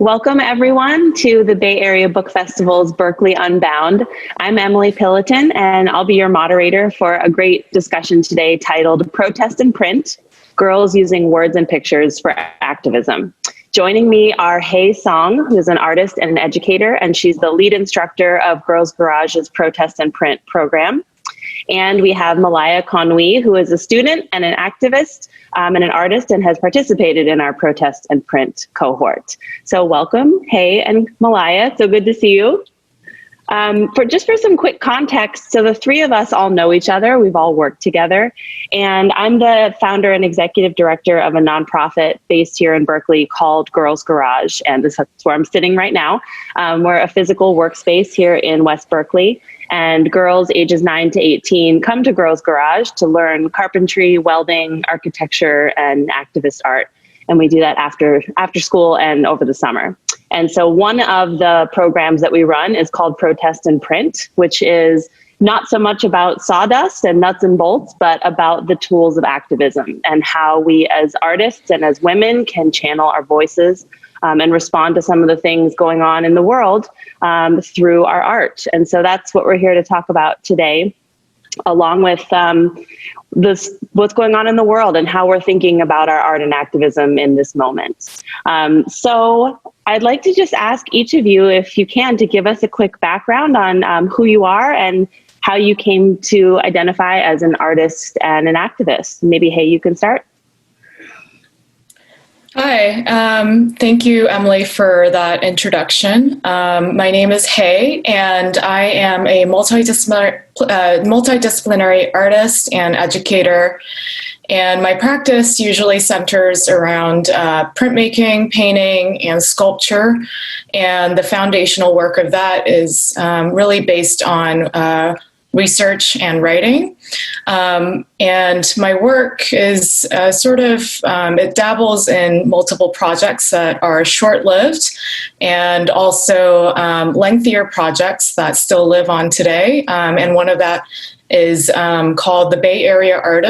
Welcome everyone to the Bay Area Book Festival's Berkeley Unbound. I'm Emily Pilloton, and I'll be your moderator for a great discussion today titled Protest and Print, Girls Using Words and Pictures for Activism. Joining me are HyeYoon, who is an artist and an educator, and she's the lead instructor of Girls Garage's Protest and Print program. And we have Malaya Conui, who is a student and an activist and an artist and has participated in our Protest and Print cohort. So welcome, Hey and Malaya, so good to see you. For some quick context, so the three of us all know each other, we've all worked together, and I'm the founder and executive director of a nonprofit based here in Berkeley called Girls Garage, and that's where I'm sitting right now. We're a physical workspace here in West Berkeley, and girls ages 9 to 18 come to Girls Garage to learn carpentry, welding, architecture, and activist art. And we do that after school and over the summer. And so one of the programs that we run is called Protest and Print, which is not so much about sawdust and nuts and bolts, but about the tools of activism and how we as artists and as women can channel our voices and respond to some of the things going on in the world through our art. And so that's what we're here to talk about today, along with what's going on in the world and how we're thinking about our art and activism in this moment. So I'd like to just ask each of you, if you can, to give us a quick background on who you are and how you came to identify as an artist and an activist. Maybe, Hey, you can start. Hi, thank you, Emily, for that introduction. My name is Hey, and I am a multidisciplinary artist and educator. And my practice usually centers around printmaking, painting, and sculpture. And the foundational work of that is really based on research and writing. And my work is it dabbles in multiple projects that are short-lived and also lengthier projects that still live on today. And one of that is called the Bay Area Art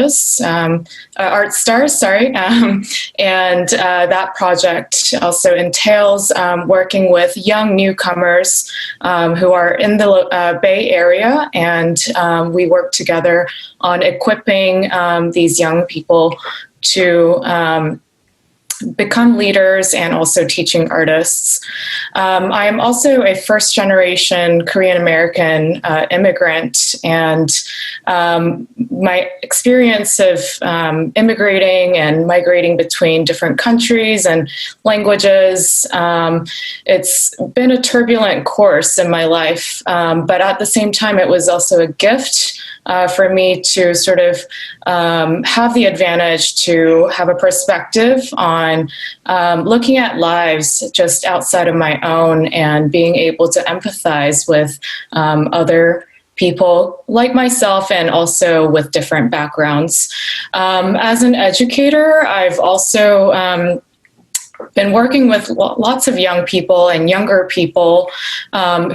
Stars, and that project also entails working with young newcomers who are in the Bay Area, and we work together on equipping these young people to become leaders and also teaching artists. I am also a first-generation Korean-American immigrant, and my experience of immigrating and migrating between different countries and languages, it's been a turbulent course in my life, but at the same time, it was also a gift for me to sort of have the advantage to have a perspective on looking at lives just outside of my own and being able to empathize with other people like myself and also with different backgrounds. As an educator, I've also been working with lots of young people and younger people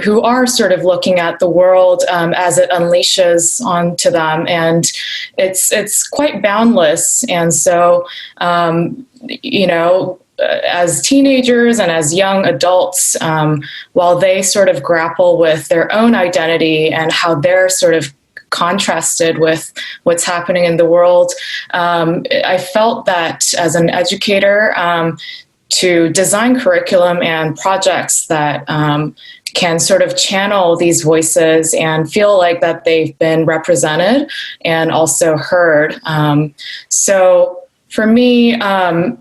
who are sort of looking at the world as it unleashes onto them, and it's quite boundless. And so, as teenagers and as young adults, while they sort of grapple with their own identity and how they're sort of contrasted with what's happening in the world, I felt that as an educator, to design curriculum and projects that can sort of channel these voices and feel like that they've been represented and also heard. So for me, I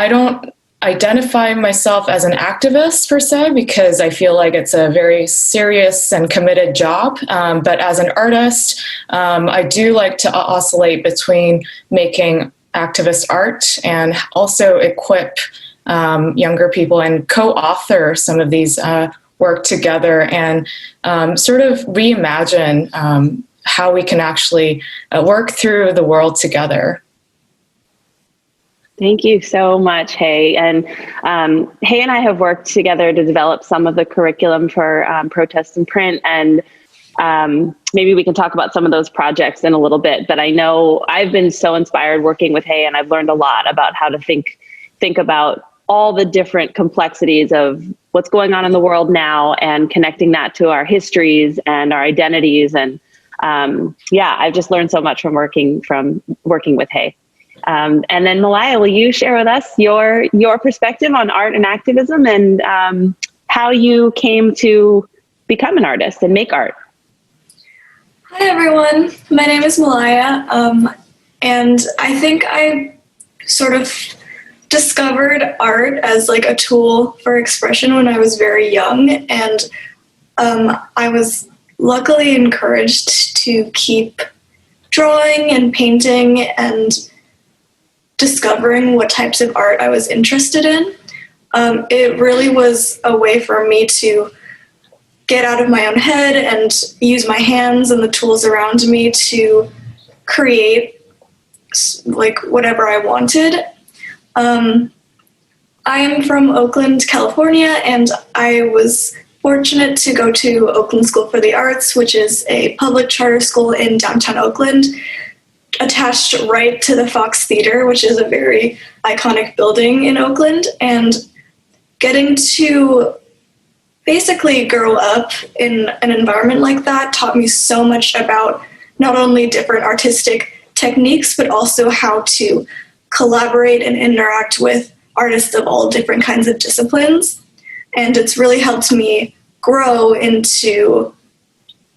don't identify myself as an activist per se, because I feel like it's a very serious and committed job. But as an artist, I do like to oscillate between making activist art and also equip younger people and co-author some of these work together and sort of reimagine how we can actually work through the world together. Thank you so much, Hey. And Hey and I have worked together to develop some of the curriculum for Protest and Print, and maybe we can talk about some of those projects in a little bit. But I know I've been so inspired working with Hey, and I've learned a lot about how to think about all the different complexities of what's going on in the world now and connecting that to our histories and our identities. And I've just learned so much from working with Hey. And then Malaya, will you share with us your perspective on art and activism and how you came to become an artist and make art? Hi everyone, my name is Malaya, and I think I sort of discovered art as like a tool for expression when I was very young, and I was luckily encouraged to keep drawing and painting and discovering what types of art I was interested in. It really was a way for me to get out of my own head and use my hands and the tools around me to create like whatever I wanted. I am from Oakland, California, and I was fortunate to go to Oakland School for the Arts, which is a public charter school in downtown Oakland, attached right to the Fox Theater, which is a very iconic building in Oakland. And getting to basically grow up in an environment like that taught me so much about not only different artistic techniques, but also how to collaborate and interact with artists of all different kinds of disciplines. And it's really helped me grow into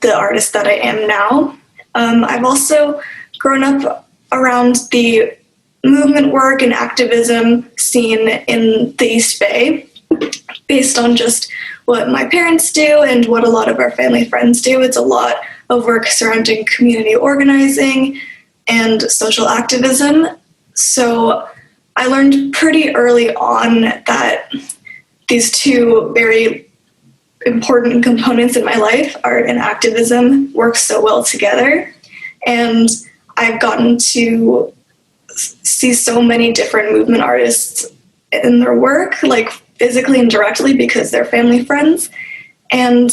the artist that I am now. I've also grown up around the movement work and activism scene in the East Bay, based on just what my parents do and what a lot of our family friends do. It's a lot of work surrounding community organizing and social activism. So I learned pretty early on that these two very important components in my life, art and activism, work so well together. And I've gotten to see so many different movement artists in their work, like physically and directly because they're family friends. And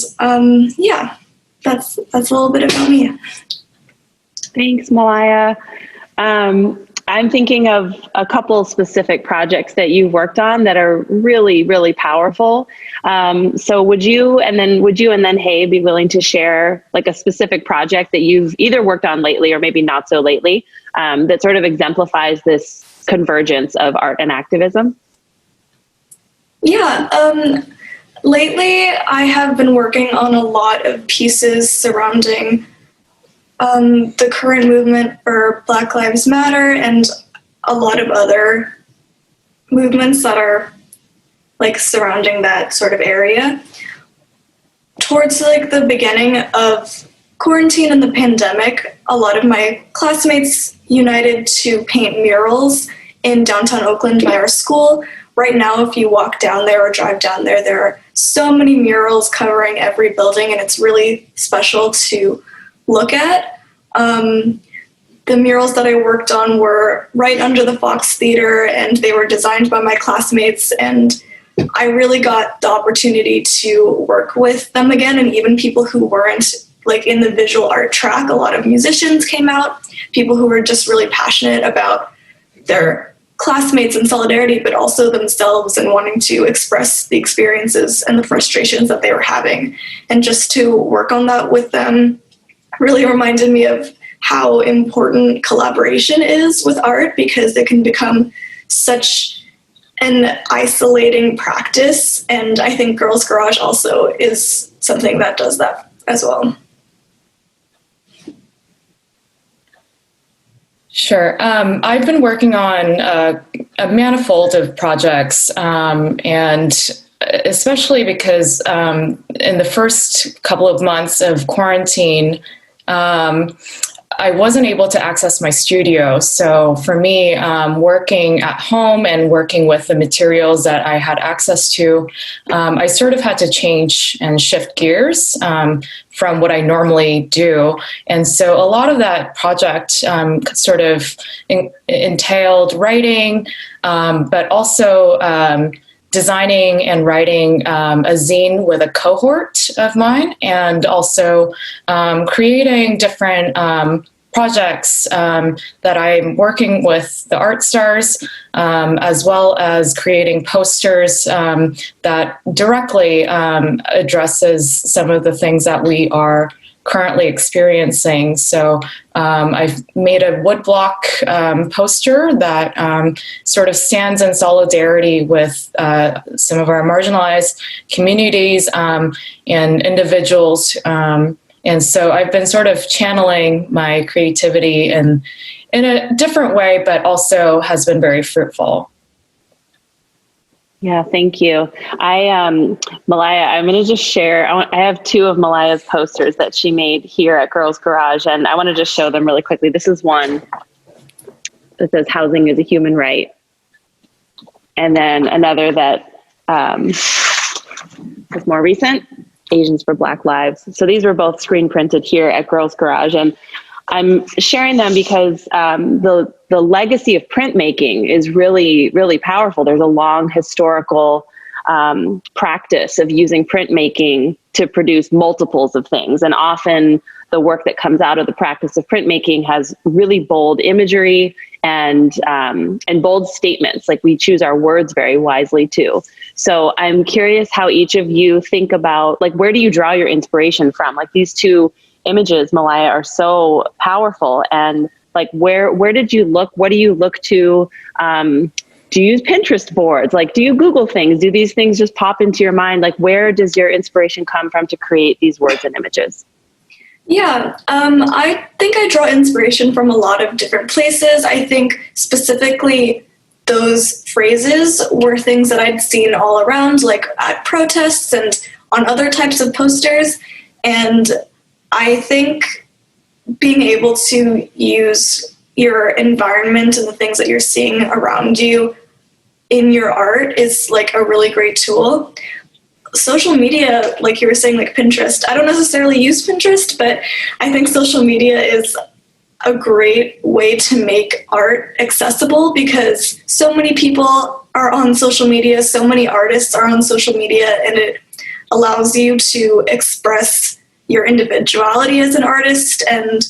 that's a little bit about me. Thanks, Malaya. I'm thinking of a couple specific projects that you've worked on that are really, really powerful. So would you and then Hey be willing to share like a specific project that you've either worked on lately or maybe not so lately that sort of exemplifies this convergence of art and activism? Yeah, lately I have been working on a lot of pieces surrounding the current movement for Black Lives Matter and a lot of other movements that are like surrounding that sort of area. Towards like the beginning of quarantine and the pandemic, a lot of my classmates united to paint murals in downtown Oakland by our school. Right now, if you walk down there or drive down there, there are so many murals covering every building, and it's really special to look at. The murals that I worked on were right under the Fox Theater, and they were designed by my classmates, and I really got the opportunity to work with them again, and even people who weren't like in the visual art track. A lot of musicians came out, people who were just really passionate about their classmates and solidarity, but also themselves and wanting to express the experiences and the frustrations that they were having. And just to work on that with them really reminded me of how important collaboration is with art, because it can become such an isolating practice. And I think Girls Garage also is something that does that as well. Sure. I've been working on a manifold of projects, and especially because in the first couple of months of quarantine, I wasn't able to access my studio. So for me, working at home and working with the materials that I had access to, I sort of had to change and shift gears from what I normally do. And so a lot of that project sort of entailed writing, but also designing and writing a zine with a cohort of mine, and also creating different projects that I'm working with the art stars, as well as creating posters that directly addresses some of the things that we are currently experiencing. So I've made a woodblock poster that sort of stands in solidarity with some of our marginalized communities and individuals. And so I've been sort of channeling my creativity in a different way, but also has been very fruitful. Yeah, thank you. Malaya, I'm going to just share. I have two of Malaya's posters that she made here at Girls Garage, and I want to just show them really quickly. This is one that says housing is a human right. And then another that is more recent, Asians for Black Lives. So these were both screen printed here at Girls Garage, and I'm sharing them because the legacy of printmaking is really, really powerful. There's a long historical practice of using printmaking to produce multiples of things, and often the work that comes out of the practice of printmaking has really bold imagery and bold statements. Like, we choose our words very wisely too. So I'm curious how each of you think about, like, where do you draw your inspiration from? Like, these two images, Malaya, are so powerful. And like, where did you look? What do you look to? Do you use Pinterest boards? Like, do you Google things? Do these things just pop into your mind? Like, where does your inspiration come from to create these words and images? Yeah, I think I draw inspiration from a lot of different places. I think specifically those phrases were things that I'd seen all around, like at protests and on other types of posters. And I think being able to use your environment and the things that you're seeing around you in your art is like a really great tool. Social media, like you were saying, like Pinterest, I don't necessarily use Pinterest, but I think social media is a great way to make art accessible because so many people are on social media, so many artists are on social media, and it allows you to express your individuality as an artist and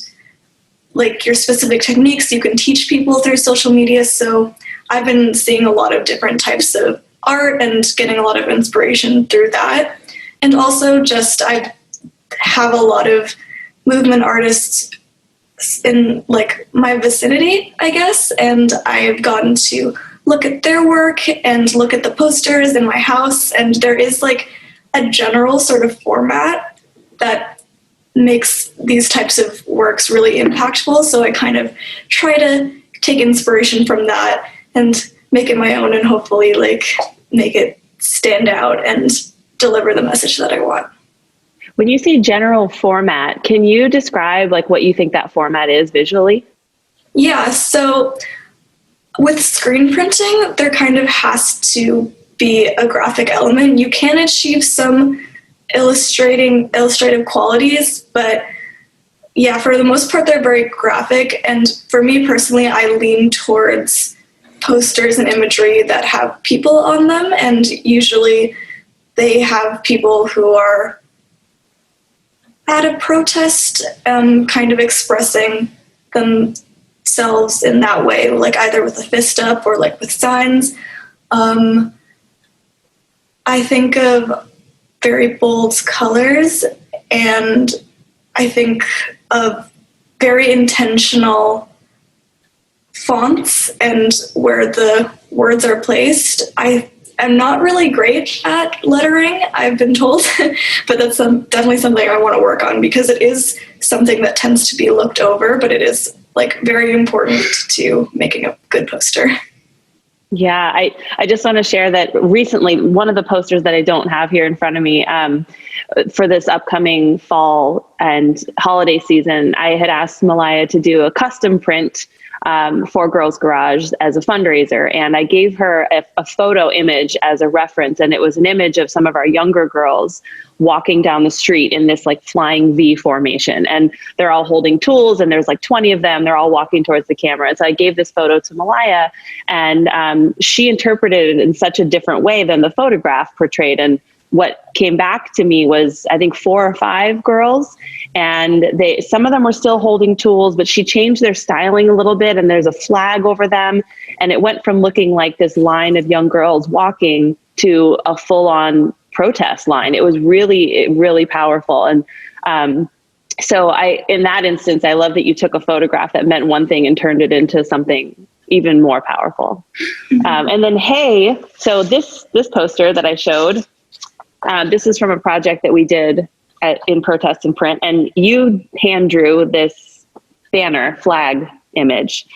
like your specific techniques you can teach people through social media. So I've been seeing a lot of different types of art and getting a lot of inspiration through that. And also just I have a lot of movement artists in like my vicinity, I guess, and I've gotten to look at their work and look at the posters in my house, and there is like a general sort of format that makes these types of works really impactful. So I kind of try to take inspiration from that and make it my own and hopefully like make it stand out and deliver the message that I want. When you say general format, can you describe like what you think that format is visually? Yeah, so with screen printing, there kind of has to be a graphic element. You can achieve some illustrative qualities, but yeah, for the most part, they're very graphic. And for me personally, I lean towards posters and imagery that have people on them, and usually they have people who are at a protest, kind of expressing themselves in that way, like either with a fist up or like with signs. I think of very bold colors, and I think of very intentional fonts and where the words are placed. I am not really great at lettering, I've been told, but that's definitely something I want to work on because it is something that tends to be looked over, but it is like very important to making a good poster. Yeah, I just want to share that recently, one of the posters that I don't have here in front of me for this upcoming fall and holiday season, I had asked Malaya to do a custom print for Girls Garage as a fundraiser. And I gave her a photo image as a reference. And it was an image of some of our younger girls walking down the street in this like flying V formation. And they're all holding tools, and there's like 20 of them. They're all walking towards the camera. And so I gave this photo to Malaya, and she interpreted it in such a different way than the photograph portrayed. And what came back to me was, I think, 4 or 5 girls, and some of them were still holding tools, but she changed their styling a little bit, and there's a flag over them, and it went from looking like this line of young girls walking to a full-on protest line. It was really, really powerful. And so in that instance, I love that you took a photograph that meant one thing and turned it into something even more powerful. And then, hey, so this poster that I showed, this is from a project that we did in Protest and Print, and you hand drew this banner flag image.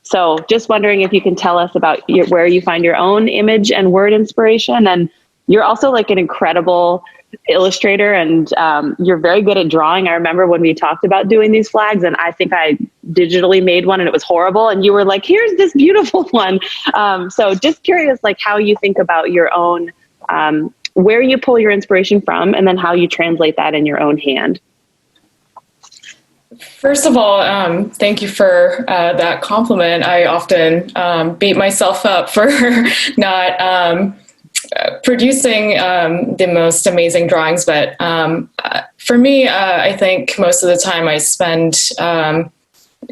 So just wondering if you can tell us about where you find your own image and word inspiration. And you're also like an incredible illustrator, and you're very good at drawing. I remember when we talked about doing these flags, and I think I digitally made one and it was horrible, and you were like, here's this beautiful one. So just curious, like how you think about your own, where you pull your inspiration from, and then how you translate that in your own hand. First of all, thank you for that compliment. I often beat myself up for not producing the most amazing drawings, but for me, I think most of the time I spend,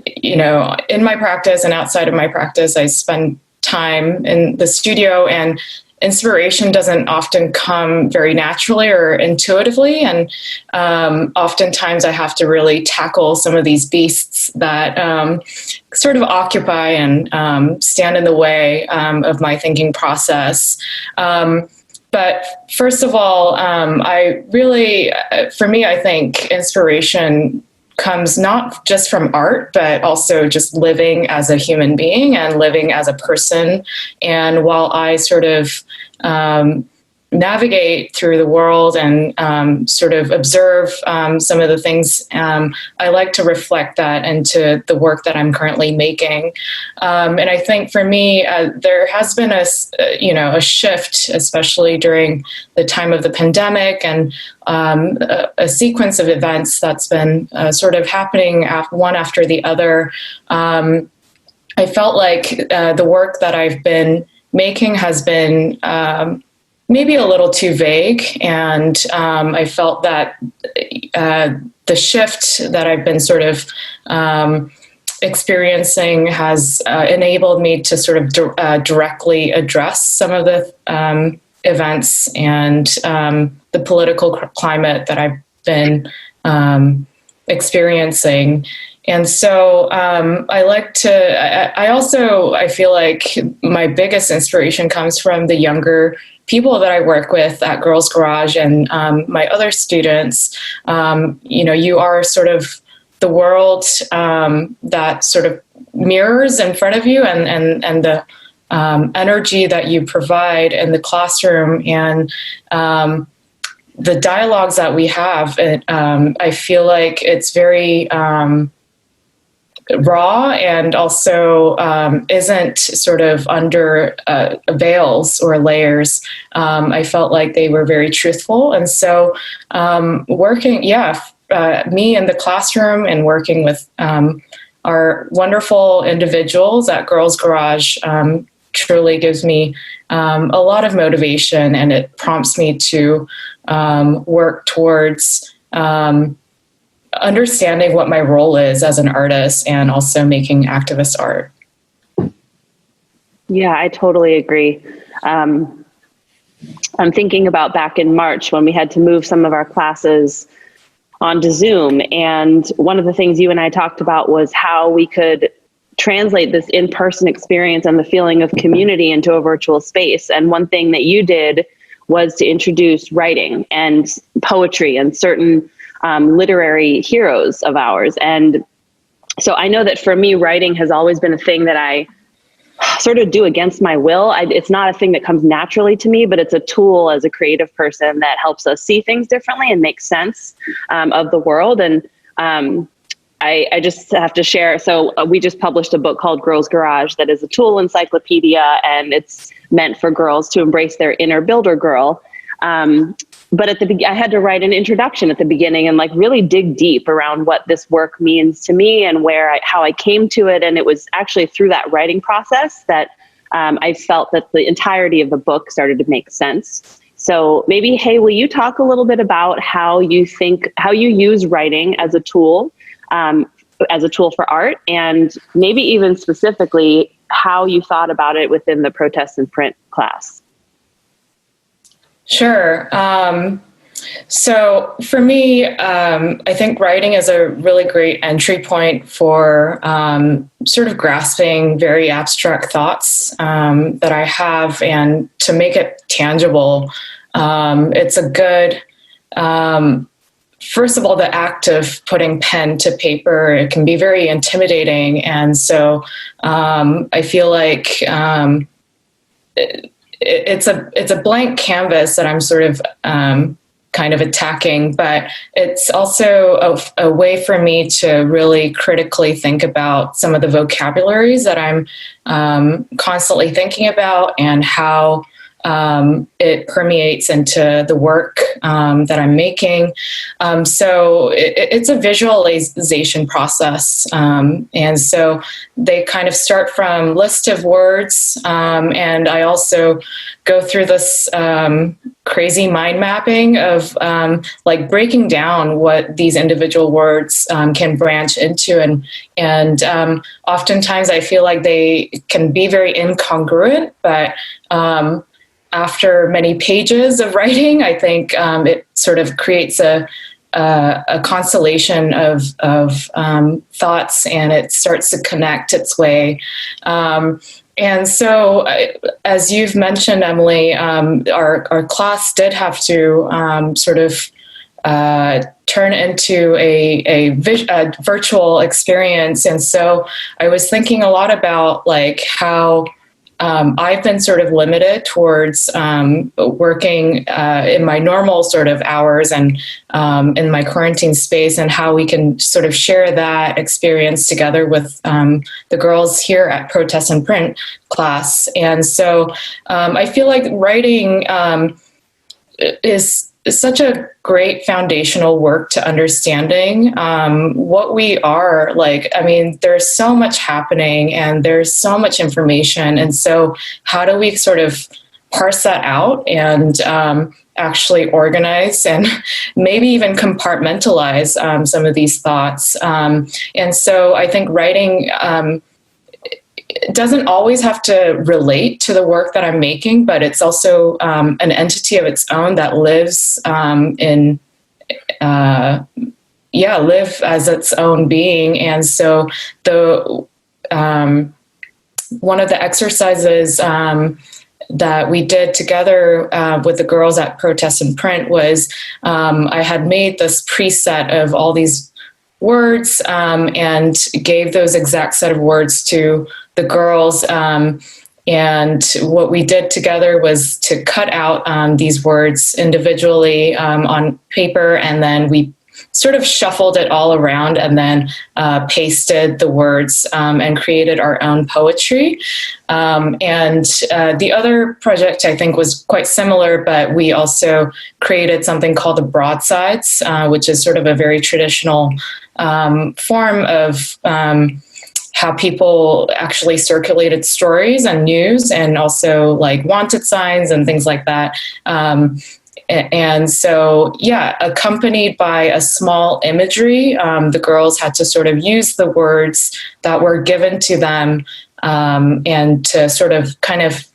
in my practice and outside of my practice, I spend time in the studio, and inspiration doesn't often come very naturally or intuitively. And oftentimes I have to really tackle some of these beasts that sort of occupy and stand in the way of my thinking process. But first of all, for me, I think inspiration comes not just from art, but also just living as a human being and living as a person. And while I sort of navigate through the world and sort of observe some of the things, I like to reflect that into the work that I'm currently making. And I think for me, there has been a shift, especially during the time of the pandemic, and a sequence of events that's been sort of happening one after the other. I felt like the work that I've been making has been maybe a little too vague, and I felt that the shift that I've been sort of experiencing has enabled me to sort of directly address some of the events and the political climate that I've been experiencing. And so I feel like my biggest inspiration comes from the younger people that I work with at Girls Garage and my other students. You are sort of the world that sort of mirrors in front of you, and the energy that you provide in the classroom, and the dialogues that we have. I feel like it's very raw, and also isn't sort of under veils or layers. I felt like they were very truthful. And so me in the classroom and working with our wonderful individuals at Girls Garage truly gives me a lot of motivation, and it prompts me to work towards understanding what my role is as an artist, and also making activist art. Yeah, I totally agree. I'm thinking about back in March when we had to move some of our classes onto Zoom. And one of the things you and I talked about was how we could translate this in-person experience and the feeling of community into a virtual space. And one thing that you did was to introduce writing and poetry and certain literary heroes of ours. And so I know that for me, writing has always been a thing that I sort of do against my will. It's not a thing that comes naturally to me, but it's a tool as a creative person that helps us see things differently and make sense of the world. And I just have to share. So we just published a book called Girls Garage that is a tool encyclopedia, and it's meant for girls to embrace their inner builder girl. But I had to write an introduction at the beginning and like really dig deep around what this work means to me and how I came to it. And it was actually through that writing process that I felt that the entirety of the book started to make sense. So maybe, hey, will you talk a little bit about how you use writing as a tool for art, and maybe even specifically how you thought about it within the protest and print class? Sure. So for me, I think writing is a really great entry point for sort of grasping very abstract thoughts that I have, and to make it tangible. It's a good, first of all, the act of putting pen to paper, it can be very intimidating. And so I feel like it's a blank canvas that I'm sort of kind of attacking, but it's also a way for me to really critically think about some of the vocabularies that I'm constantly thinking about, and how it permeates into the work that I'm making. So it's a visualization process. And so they kind of start from list of words. And I also go through this crazy mind mapping of like breaking down what these individual words can branch into. And oftentimes I feel like they can be very incongruent, but after many pages of writing, I think it sort of creates a constellation of thoughts, and it starts to connect its way. And so, as you've mentioned, Emily, our class did have to sort of turn into a virtual experience. And so I was thinking a lot about like how I've been sort of limited towards working in my normal sort of hours and in my quarantine space, and how we can sort of share that experience together with the girls here at Protest and Print class. And so I feel like writing is such a great foundational work to understanding what we are like. I mean, there's so much happening and there's so much information. And so how do we sort of parse that out and actually organize and maybe even compartmentalize some of these thoughts? And so I think writing it doesn't always have to relate to the work that I'm making, but it's also an entity of its own that lives live as its own being. And so the one of the exercises that we did together with the girls at Protest and Print was I had made this preset of all these words and gave those exact set of words to the girls. And what we did together was to cut out these words individually on paper, and then we sort of shuffled it all around and then pasted the words and created our own poetry. And the other project I think was quite similar, but we also created something called the broadsides, which is sort of a very traditional form of how people actually circulated stories and news, and also like wanted signs and things like that. And so, yeah, accompanied by a small imagery, the girls had to sort of use the words that were given to them and to sort of kind of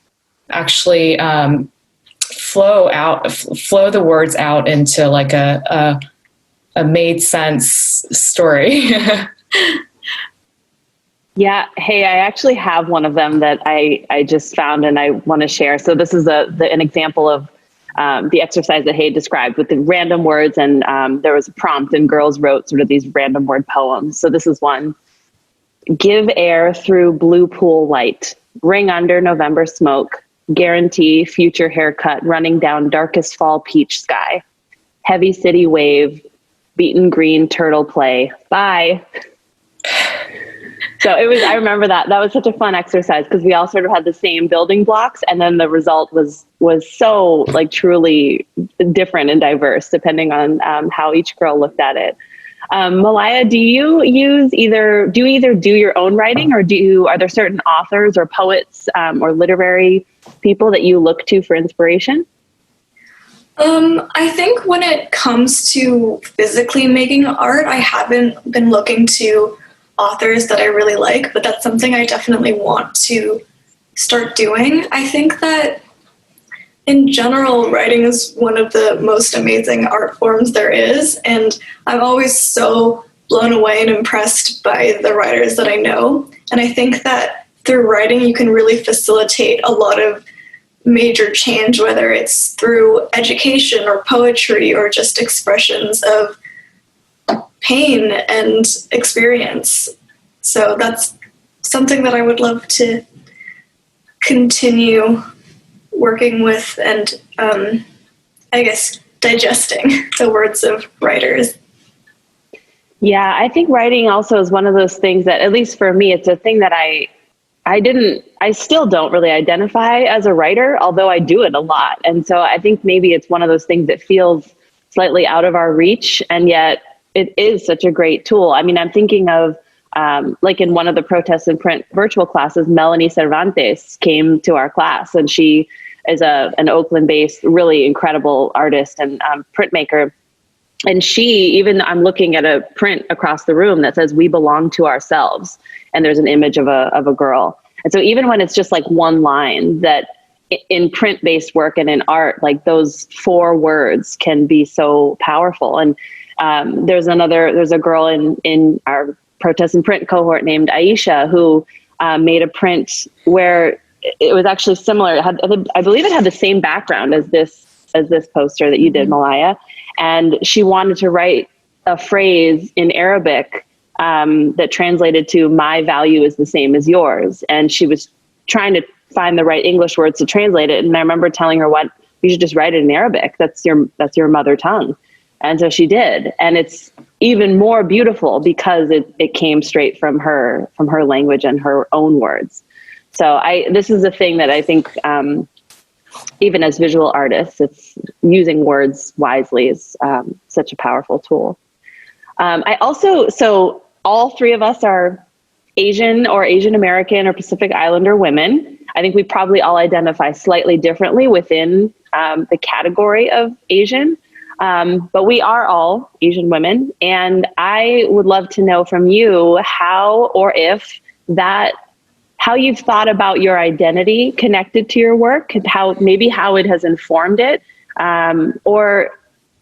actually flow the words out into like a made sense story. Yeah. Hey, I actually have one of them that I just found and I want to share. So this is an example of the exercise that Hey described with the random words, and there was a prompt and girls wrote sort of these random word poems. So this is one. Give air through blue pool light, ring under November smoke, guarantee future haircut running down darkest fall peach sky, heavy city wave, beaten green turtle play, bye. So I remember that was such a fun exercise because we all sort of had the same building blocks, and then the result was so like truly different and diverse depending on how each girl looked at it. Malaya, do you either do your own writing, or are there certain authors or poets or literary people that you look to for inspiration? I think when it comes to physically making art, I haven't been looking to authors that I really like, but that's something I definitely want to start doing. I think that in general, writing is one of the most amazing art forms there is, and I'm always so blown away and impressed by the writers that I know. And I think that through writing, you can really facilitate a lot of major change, whether it's through education or poetry or just expressions of pain and experience. So that's something that I would love to continue working with and I guess digesting the words of writers. Yeah, I think writing also is one of those things that, at least for me, it's a thing that I still don't really identify as a writer, although I do it a lot. And so I think maybe it's one of those things that feels slightly out of our reach, and yet it is such a great tool. I mean, I'm thinking of like in one of the Protest and Print virtual classes, Melanie Cervantes came to our class, and she is an Oakland-based, really incredible artist and printmaker. And I'm looking at a print across the room that says, "We belong to ourselves." And there's an image of a girl. And so even when it's just like one line, that in print-based work and in art, like those 4 words can be so powerful. And there's a girl in our Protest and Print cohort named Aisha who made a print where it was actually similar. I believe it had the same background as this poster that you did, Malaya. And she wanted to write a phrase in Arabic that translated to "my value is the same as yours." And she was trying to find the right English words to translate it. And I remember telling her, "What, you should just write it in Arabic. That's your mother tongue." And so she did. And it's even more beautiful because it came straight from her language and her own words. So this is a thing that I think, even as visual artists, it's using words wisely is such a powerful tool. So all 3 of us are Asian or Asian American or Pacific Islander women. I think we probably all identify slightly differently within the category of Asian, but we are all Asian women. And I would love to know from you how you've thought about your identity connected to your work, and how it has informed it, or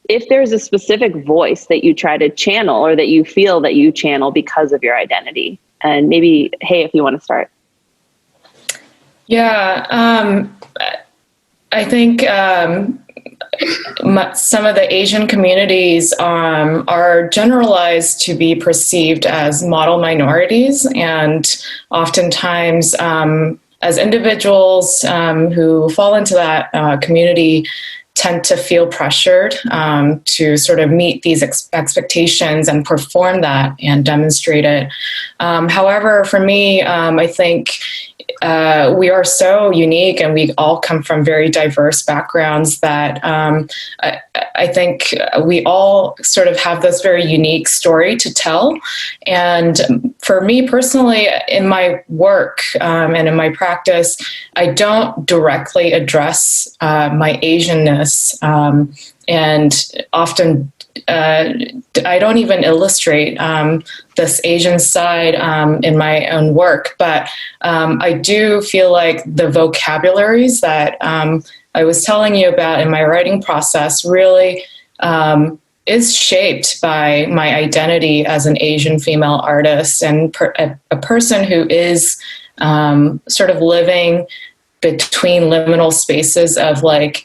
if there's a specific voice that you try to channel or that you feel that you channel because of your identity. And maybe, hey, if you want to start. Yeah, I think some of the Asian communities are generalized to be perceived as model minorities, and oftentimes as individuals who fall into that community tend to feel pressured to sort of meet these expectations and perform that and demonstrate it. However, for me, I think we are so unique, and we all come from very diverse backgrounds that I think we all sort of have this very unique story to tell. And for me personally, in my work and in my practice, I don't directly address my Asianness, and often I don't even illustrate this Asian side in my own work, but I do feel like the vocabularies that I was telling you about in my writing process really is shaped by my identity as an Asian female artist and a person who is sort of living between liminal spaces of like,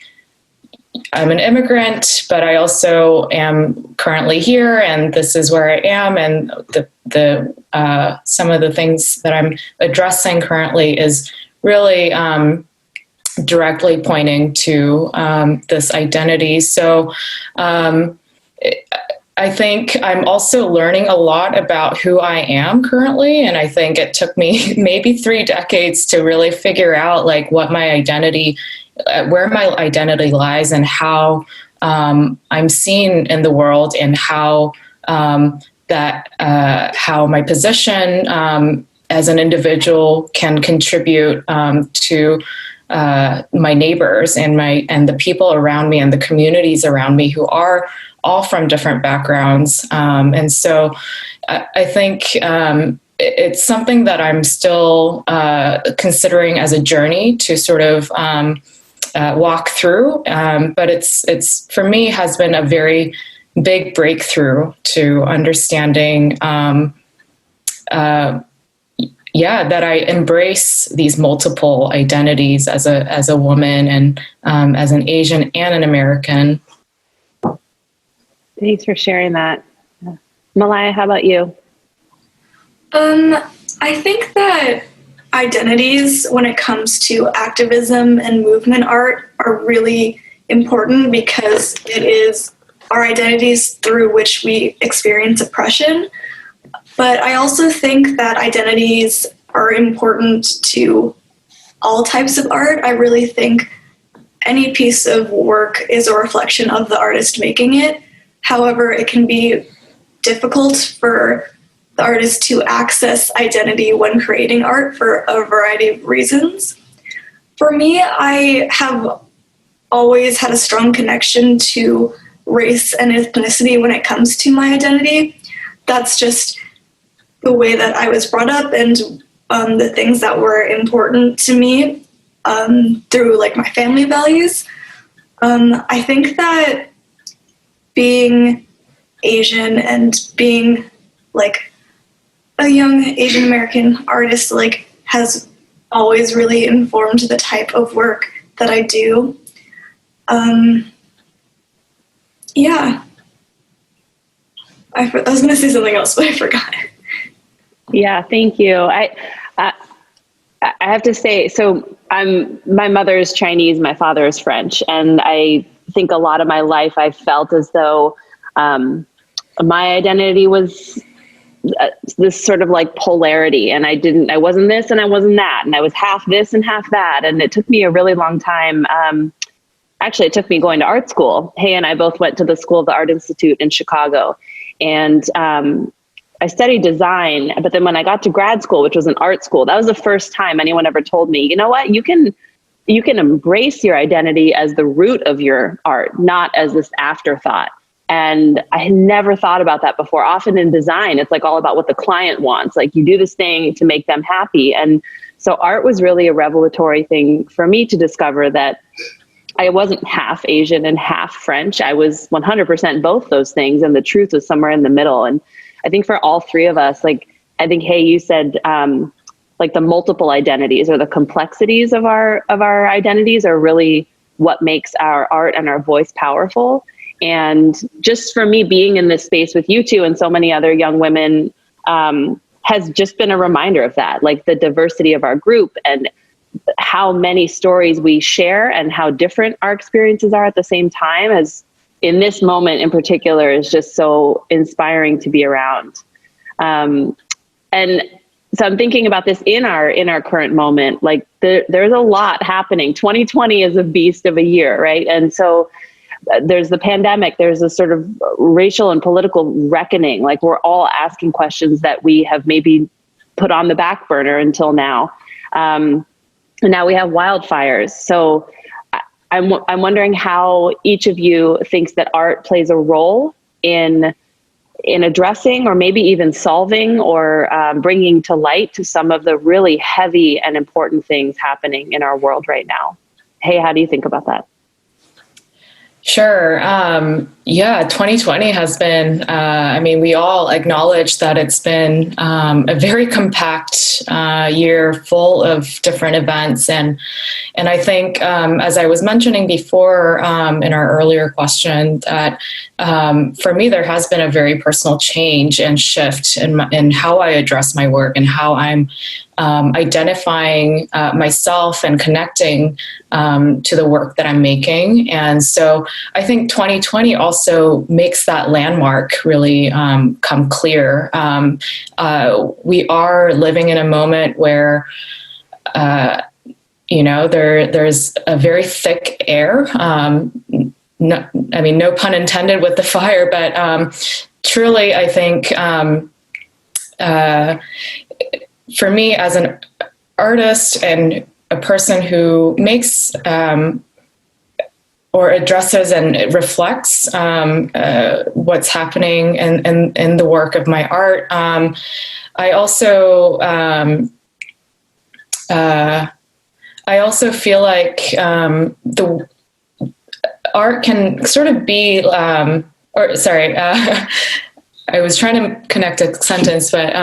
I'm an immigrant, but I also am currently here, and this is where I am. And the some of the things that I'm addressing currently is really directly pointing to this identity. So I think I'm also learning a lot about who I am currently. And I think it took me maybe 3 decades to really figure out like what my identity, where my identity lies, and how I'm seen in the world, and how how my position as an individual can contribute to my neighbors and the people around me and the communities around me who are all from different backgrounds. And so I think it's something that I'm still considering as a journey to sort of walk through. But it's for me has been a very big breakthrough to understanding, that I embrace these multiple identities as a woman and as an Asian and an American. Thanks for sharing that. Malaya, how about you? I think that identities, when it comes to activism and movement art, are really important because it is our identities through which we experience oppression. But I also think that identities are important to all types of art. I really think any piece of work is a reflection of the artist making it. However, it can be difficult for the artist to access identity when creating art for a variety of reasons. For me, I have always had a strong connection to race and ethnicity when it comes to my identity. That's just the way that I was brought up and the things that were important to me through like my family values. I think that being Asian and being like a young Asian American artist like has always really informed the type of work that I do. Yeah. I was going to say something else, but I forgot. Yeah, thank you. I have to say, so my mother is Chinese, my father is French, and I think a lot of my life I felt as though my identity was this sort of like polarity, and I wasn't this and I wasn't that, and I was half this and half that, and it took me a really long time. Actually, it took me going to art school. Hey and I both went to the School of the Art Institute in Chicago, and I studied design, but then when I got to grad school, which was an art school, that was the first time anyone ever told me, you know what, you can embrace your identity as the root of your art, not as this afterthought. And I had never thought about that before. Often in design, it's like all about what the client wants. Like you do this thing to make them happy. And so art was really a revelatory thing for me to discover that I wasn't half Asian and half French. I was 100% both those things. And the truth was somewhere in the middle. And I think for all three of us, like, I think, hey, you said, like the multiple identities or the complexities of our identities are really what makes our art and our voice powerful. And just for me being in this space with you two and so many other young women has just been a reminder of that, like the diversity of our group and how many stories we share and how different our experiences are at the same time, as in this moment in particular is just so inspiring to be around. And so I'm thinking about this in our current moment, like there's a lot happening. 2020 is a beast of a year, right? And so there's the pandemic, there's a sort of racial and political reckoning. Like we're all asking questions that we have maybe put on the back burner until now. And now we have wildfires. So I'm wondering how each of you thinks that art plays a role in addressing or maybe even solving or bringing to light to some of the really heavy and important things happening in our world right now. Hey, how do you think about that? Sure. 2020 has been, we all acknowledge that it's been a very compact year full of different events. And I think, as I was mentioning before in our earlier question, that for me, there has been a very personal change and shift in how I address my work and how I'm identifying myself and connecting to the work that I'm making. And so I think 2020 also makes that landmark really come clear. We are living in a moment where, there's a very thick air. No pun intended with the fire, but truly, I think for me as an artist and a person who makes or addresses and reflects what's happening in the work of my art. I also feel like the art can sort of be, I was trying to connect a sentence, but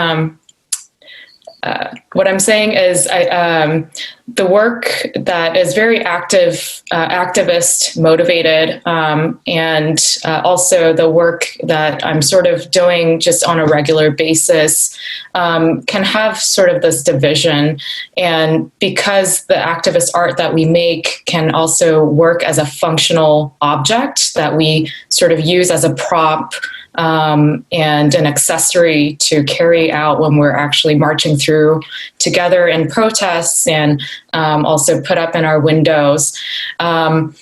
what I'm saying is the work that is very activist motivated, and also the work that I'm sort of doing just on a regular basis can have sort of this division. And because the activist art that we make can also work as a functional object that we sort of use as a prop and an accessory to carry out when we're actually marching through together in protests, and also put up in our windows. And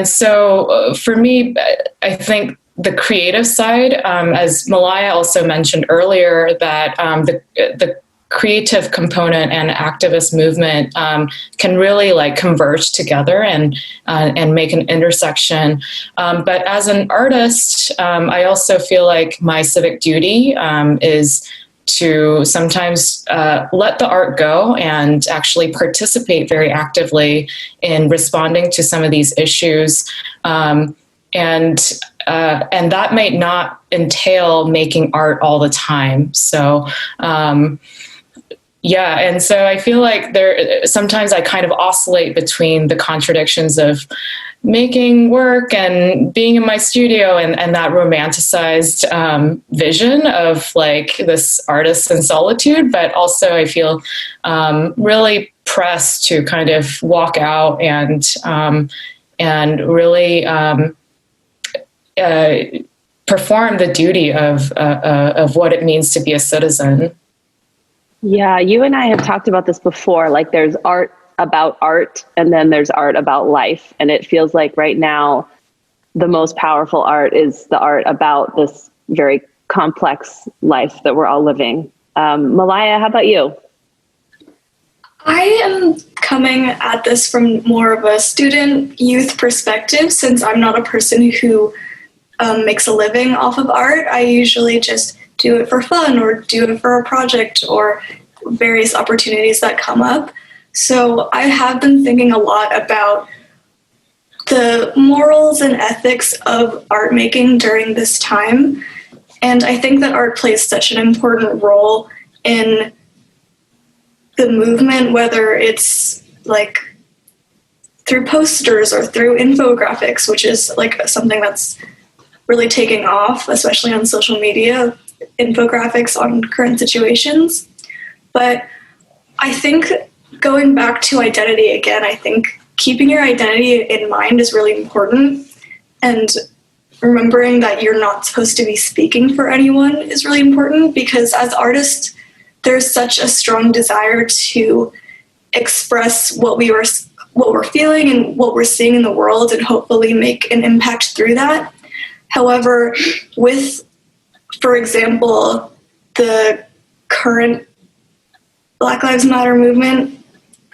so for me, I think the creative side, as Malaya also mentioned earlier, that the creative component and activist movement can really like converge together and make an intersection. But as an artist, I also feel like my civic duty is to sometimes let the art go and actually participate very actively in responding to some of these issues. And that might not entail making art all the time. So, yeah, and so I feel like sometimes I kind of oscillate between the contradictions of making work and being in my studio and that romanticized vision of like this artist in solitude, but also I feel really pressed to kind of walk out and really perform the duty of what it means to be a citizen. Yeah, you and I have talked about this before. Like there's art about art, and then there's art about life. And it feels like right now, the most powerful art is the art about this very complex life that we're all living. Malaya, how about you? I am coming at this from more of a student youth perspective, since I'm not a person who makes a living off of art. I usually just do it for fun or do it for a project or various opportunities that come up. So I have been thinking a lot about the morals and ethics of art making during this time. And I think that art plays such an important role in the movement, whether it's like through posters or through infographics, which is like something that's really taking off, especially on social media, infographics on current situations. But I think going back to identity again, I think keeping your identity in mind is really important, and remembering that you're not supposed to be speaking for anyone is really important, because as artists, there's such a strong desire to express what we're feeling and what we're seeing in the world, and hopefully make an impact through that. However, with, for example, the current Black Lives Matter movement,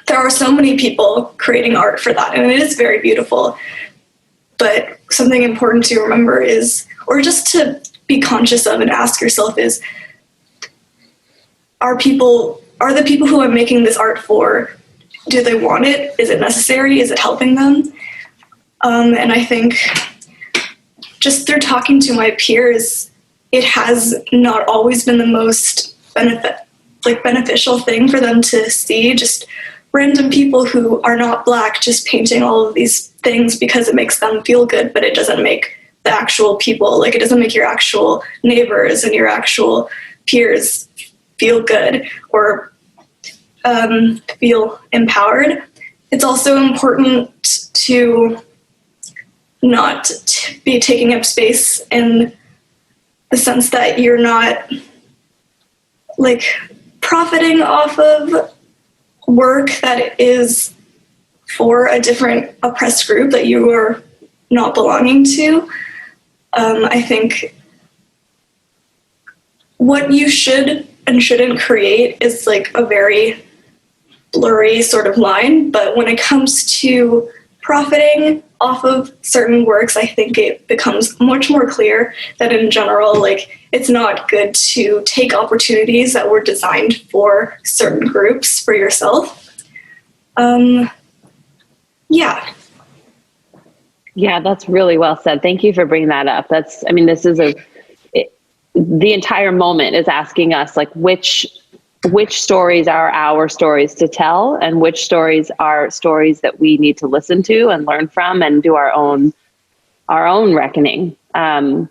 there are so many people creating art for that, and it is very beautiful. But something important to remember is, or just to be conscious of and ask yourself is, are the people who I'm making this art for, do they want it? Is it necessary? Is it helping them? And I think just through talking to my peers, it has not always been the most beneficial thing for them to see just random people who are not Black just painting all of these things because it makes them feel good, but it doesn't make the actual people, like it doesn't make your actual neighbors and your actual peers feel good or feel empowered. It's also important to not be taking up space in the sense that you're not like profiting off of work that is for a different oppressed group that you are not belonging to. I think what you should and shouldn't create is like a very blurry sort of line. But when it comes to profiting off of certain works, I think it becomes much more clear that in general, like, it's not good to take opportunities that were designed for certain groups for yourself. Yeah. Yeah, that's really well said. Thank you for bringing that up. This is the entire moment is asking us, like, which stories are our stories to tell, and which stories are stories that we need to listen to and learn from and do our own reckoning. I've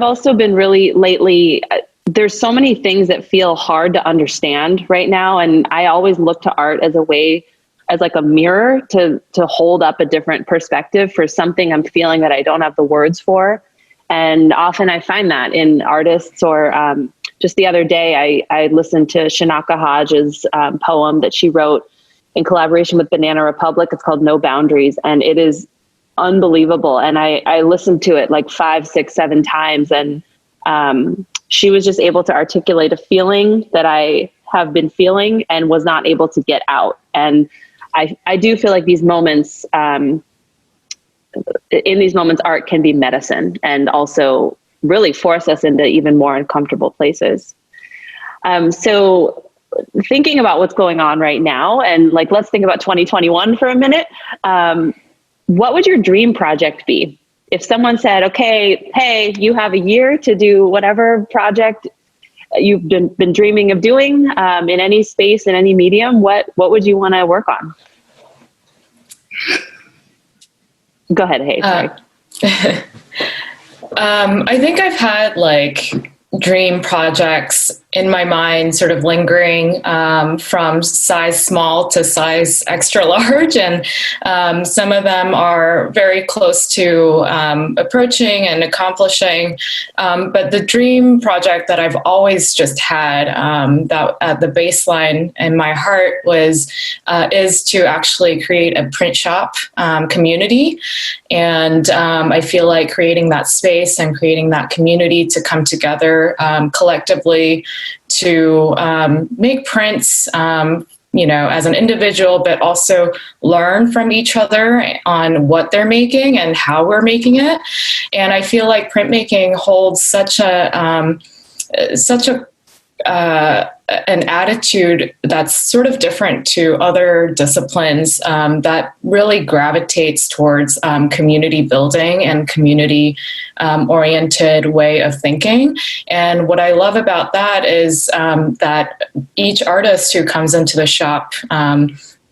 also been really lately, there's so many things that feel hard to understand right now. And I always look to art as a way, as like a mirror to hold up a different perspective for something I'm feeling that I don't have the words for. And often I find that in artists, or just the other day, I listened to Shanaka Hodge's poem that she wrote in collaboration with Banana Republic. It's called No Boundaries, and it is unbelievable. And I listened to it like 5, 6, 7 times, and she was just able to articulate a feeling that I have been feeling and was not able to get out. And I do feel like these moments, in these moments, art can be medicine and also really force us into even more uncomfortable places. So thinking about what's going on right now, and like, let's think about 2021 for a minute. What would your dream project be? If someone said, okay, hey, you have a year to do whatever project you've been dreaming of doing in any space, in any medium, what would you want to work on? Go ahead, Hey. Sorry. I think I've had like dream projects in my mind sort of lingering from size small to size extra large. And some of them are very close to approaching and accomplishing. But the dream project that I've always just had that at the baseline in my heart is to actually create a print shop community. And I feel like creating that space and creating that community to come together collectively to make prints, as an individual, but also learn from each other on what they're making and how we're making it. And I feel like printmaking holds such an attitude that's sort of different to other disciplines that really gravitates towards community building and community oriented way of thinking. And what I love about that is that each artist who comes into the shop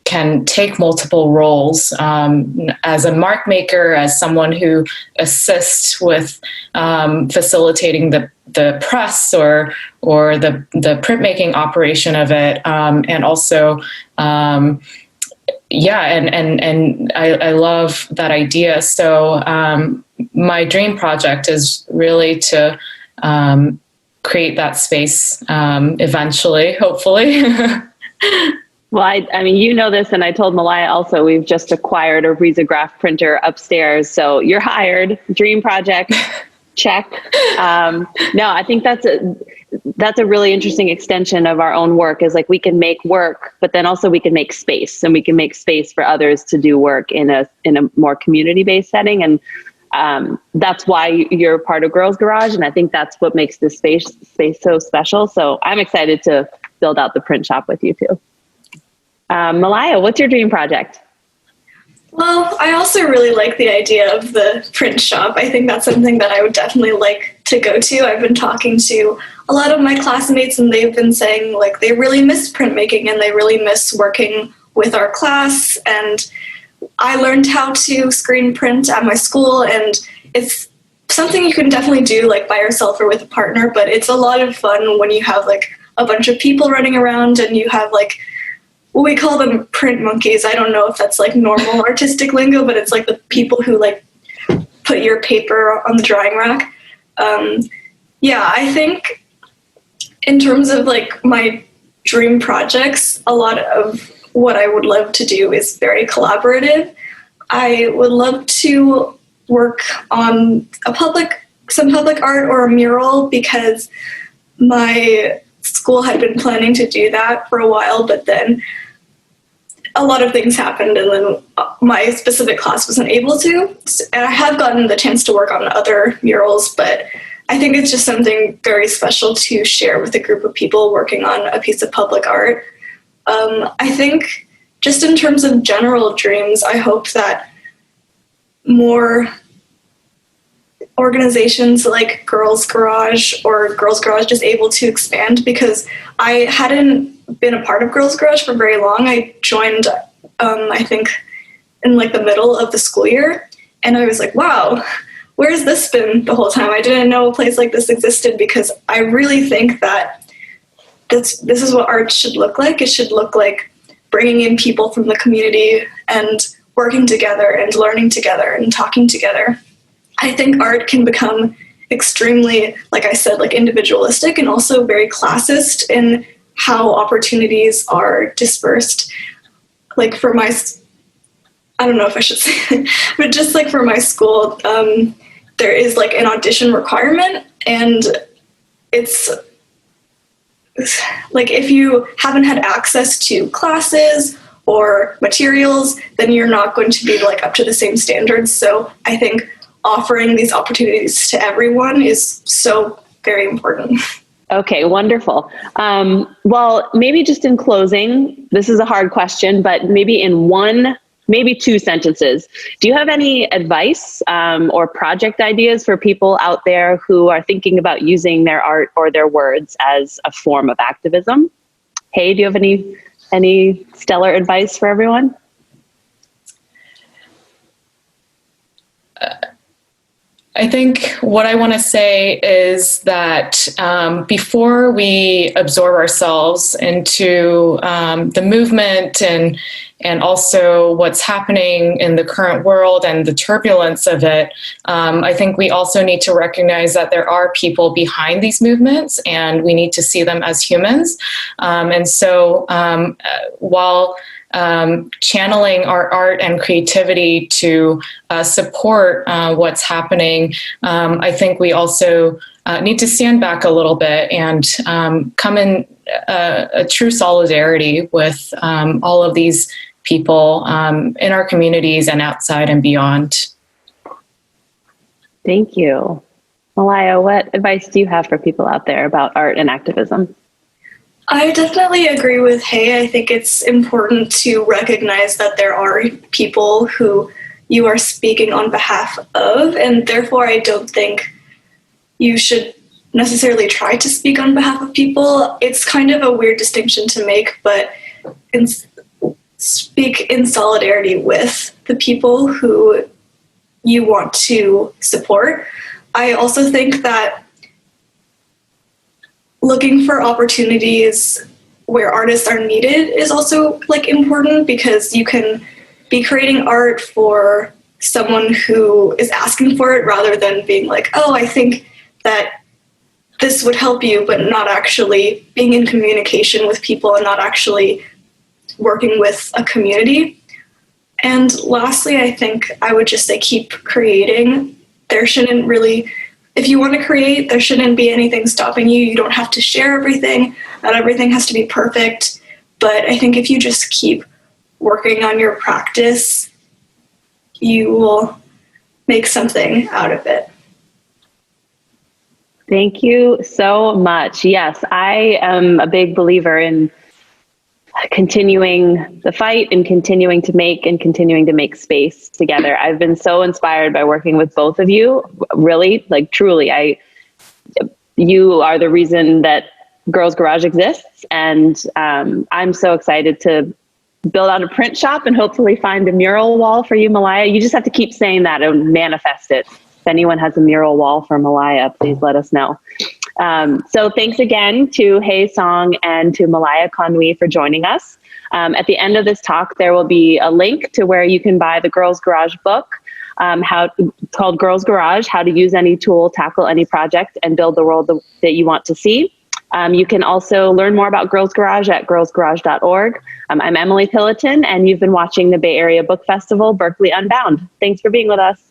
can take multiple roles as a mark maker, as someone who assists with facilitating the press or the printmaking operation of it, and also and I love that idea. So my dream project is really to create that space eventually, hopefully. Well, I mean, you know this, and I told Malaya also, we've just acquired a risograph printer upstairs. So you're hired. Dream project, check. No, I think that's a really interesting extension of our own work, is like we can make work, but then also we can make space, and we can make space for others to do work in a more community-based setting. And that's why you're part of Girls Garage. And I think that's what makes this space so special. So I'm excited to build out the print shop with you too. Malaya, what's your dream project? Well, I also really like the idea of the print shop. I think that's something that I would definitely like to go to. I've been talking to a lot of my classmates, and they've been saying like they really miss printmaking and they really miss working with our class. And I learned how to screen print at my school, and it's something you can definitely do like by yourself or with a partner, but it's a lot of fun when you have like a bunch of people running around and you have like, well, we call them print monkeys. I don't know if that's like normal artistic lingo, but it's like the people who like put your paper on the drying rack. I think in terms of like my dream projects, a lot of what I would love to do is very collaborative. I would love to work on some public art or a mural, because my school had been planning to do that for a while, but then a lot of things happened, and then my specific class wasn't able to. And I have gotten the chance to work on other murals, but I think it's just something very special to share with a group of people working on a piece of public art. I think just in terms of general dreams, I hope that more organizations like Girls Garage or Girls Garage is able to expand, because I hadn't been a part of Girls Garage for very long. I joined, I think, in like the middle of the school year, and I was like, wow, where's this been the whole time? I didn't know a place like this existed, because I really think that this is what art should look like. It should look like bringing in people from the community and working together and learning together and talking together. I think art can become extremely, like I said, like individualistic and also very classist in how opportunities are dispersed. Like for my, I don't know if I should say it, but just like for my school, there is like an audition requirement, and it's like if you haven't had access to classes or materials, then you're not going to be like up to the same standards. So I think offering these opportunities to everyone is so very important. Okay, wonderful. Well, maybe just in closing, this is a hard question, but maybe in one, maybe two sentences, do you have any advice or project ideas for people out there who are thinking about using their art or their words as a form of activism? Hey, do you have any stellar advice for everyone? I think what I want to say is that before we absorb ourselves into the movement and also what's happening in the current world and the turbulence of it, I think we also need to recognize that there are people behind these movements, and we need to see them as humans. And so while channeling our art and creativity to support what's happening, I think we also need to stand back a little bit and come in a true solidarity with all of these people in our communities and outside and beyond. Thank you. Malaya, what advice do you have for people out there about art and activism? I definitely agree with Hey. I think it's important to recognize that there are people who you are speaking on behalf of, and therefore I don't think you should necessarily try to speak on behalf of people. It's kind of a weird distinction to make, but speak in solidarity with the people who you want to support. I also think that looking for opportunities where artists are needed is also like important, because you can be creating art for someone who is asking for it rather than being like, oh, I think that this would help you, but not actually being in communication with people and not actually working with a community. And lastly, I think I would just say keep creating. There shouldn't really, if you want to create, there shouldn't be anything stopping you. You don't have to share everything. Not everything has to be perfect. But I think if you just keep working on your practice, you will make something out of it. Thank you so much. Yes, I am a big believer in continuing the fight and continuing to make space together. I've been so inspired by working with both of you. Really, like truly, you are the reason that Girls Garage exists, and I'm so excited to build out a print shop and hopefully find a mural wall for you, Malaya. You just have to keep saying that and manifest it. If anyone has a mural wall for Malaya, please let us know. So thanks again to HyeSong and to Malaya Conui for joining us. At the end of this talk, there will be a link to where you can buy the Girls Garage book, called Girls Garage, How to Use Any Tool, Tackle Any Project, and Build the World that You Want to See. You can also learn more about Girls Garage at girlsgarage.org. I'm Emily Pilloton, and you've been watching the Bay Area Book Festival, Berkeley Unbound. Thanks for being with us.